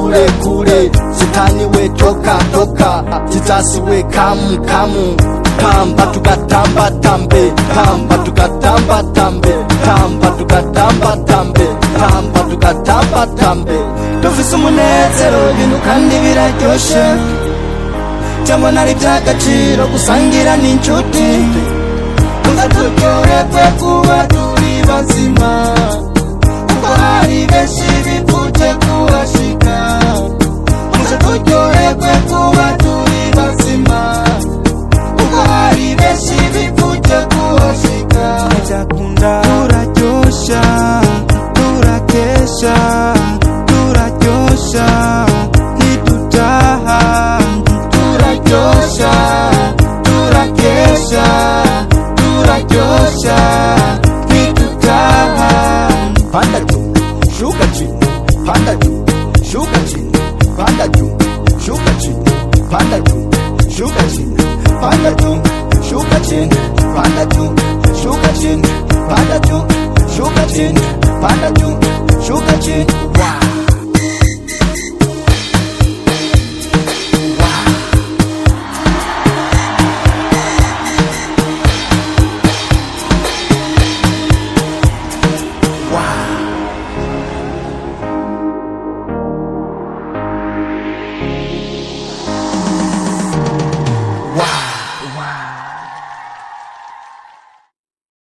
kule kule. Shetani we toka toka, Jesus we come come. Tamba tukatamba tambe, tamba tukatamba tambe, tamba tukatamba tambe, tamba tukatamba tambe. Dufise umunezero ibintu kandi biraryoshe, cyangwa nari by'agaciro gusangira n'inshuti. Tuza turyoherwe kuba turi bazima, kuko hari benshi bipfuje kuhashika. Tuza turyoherwe kuba turi bazima, kuko hari benshi bipfuje kuhashika. Ntakunda turaryosha, turakesha, turaryosha ntidutaha. Turaryosha, turakesha, turaryosha ntidutaha. Panda juu, shuka chini, panda juu, shuka chini, panda juu, shuka chini, panda juu, shuka chini, panda juu, shuka chini, panda juu, shuka chini, panda juu, shuka chini, panda juu, shuka chini. Wow.